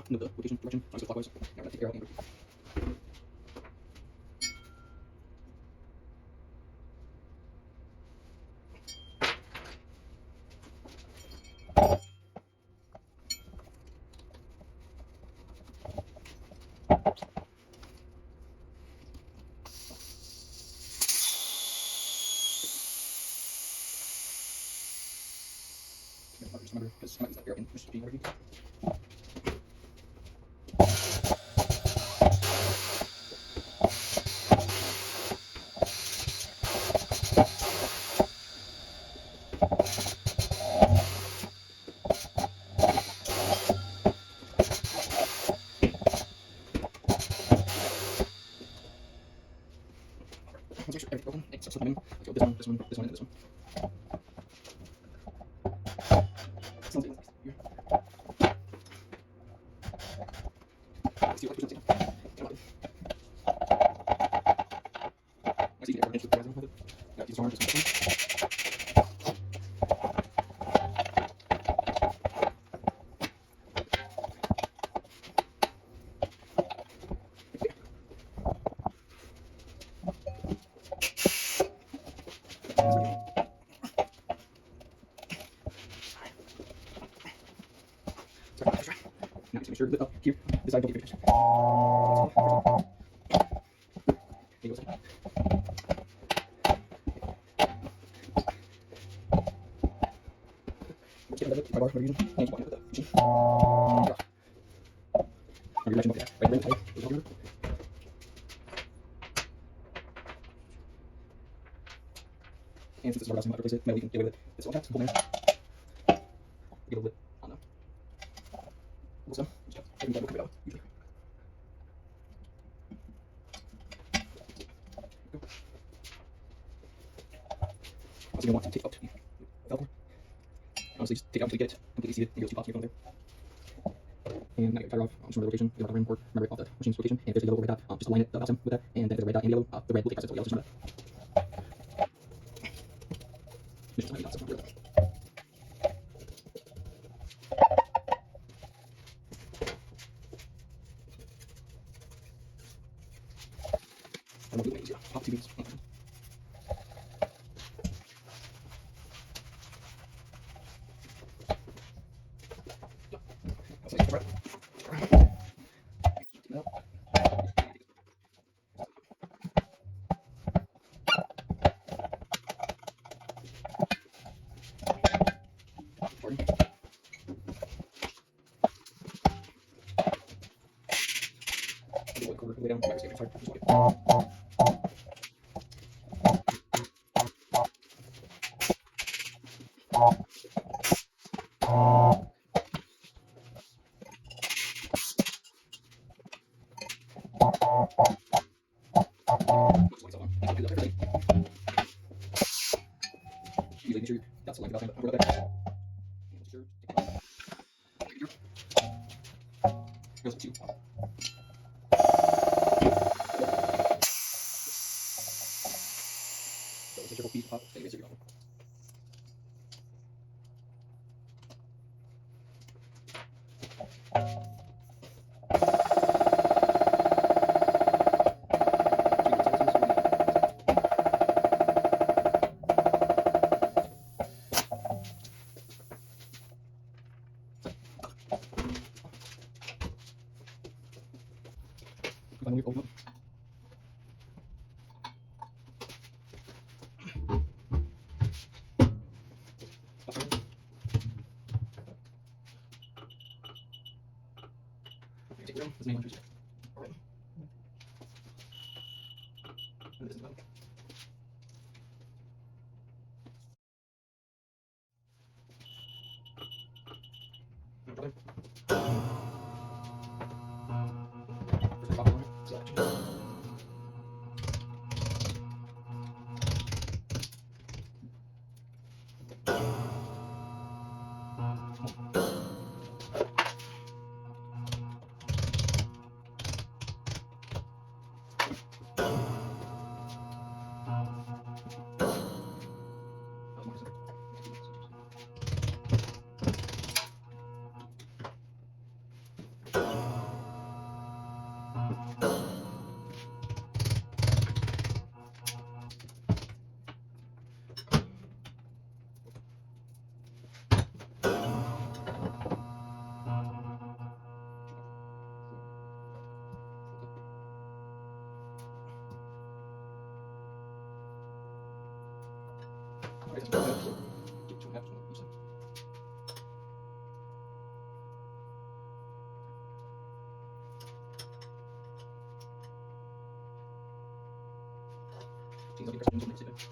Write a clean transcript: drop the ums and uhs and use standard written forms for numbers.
Know the rotation direction. Trying to go clockwise. Now we're gonna take arrow and repeat. Just remember, because I might use that arrow in push being repeat. Once you everything open, it starts flipping. Let's go this one, this one, this one, and this one. Sounds like here. Let's see what push up. I see the arrow into the horizon with it. Now use arm, this one. Now just make sure that up here, this side don't get finished. There you go. Let's get another bar, whatever you're using. And you want to put the machine. Your direction will be that. Right, right, right. Goes all together. And since this is our last time, I'll replace it. Maybe we can get away with it. This one taps, pull there. Get a little bit on the some. Just I think that will come out usually. Also, you want to take out the Velcro. Honestly, just take it out until you get it completely seated and go 2 pops in your phone there. And now you tire off, just remember the rotation, the rim port, remember off that machine's rotation, and if there's a yellow red dot, just align it the with that, and then if there's a red dot and yellow, the red will take precedence over yellow, just remember that. Just align the dots, so remember that. And we'll do it easier. Pop 2 beats. That's nice. Right. Quarter way down. Usually make sure that's aligned about time, but over that. Goes up 2. So it's a triple feet pop. Anyways, you're going. Finally, open up. Take it down. This is main one. Alright. And this is about. No problem. First pop on it. Selection. Seems like you're pressing it.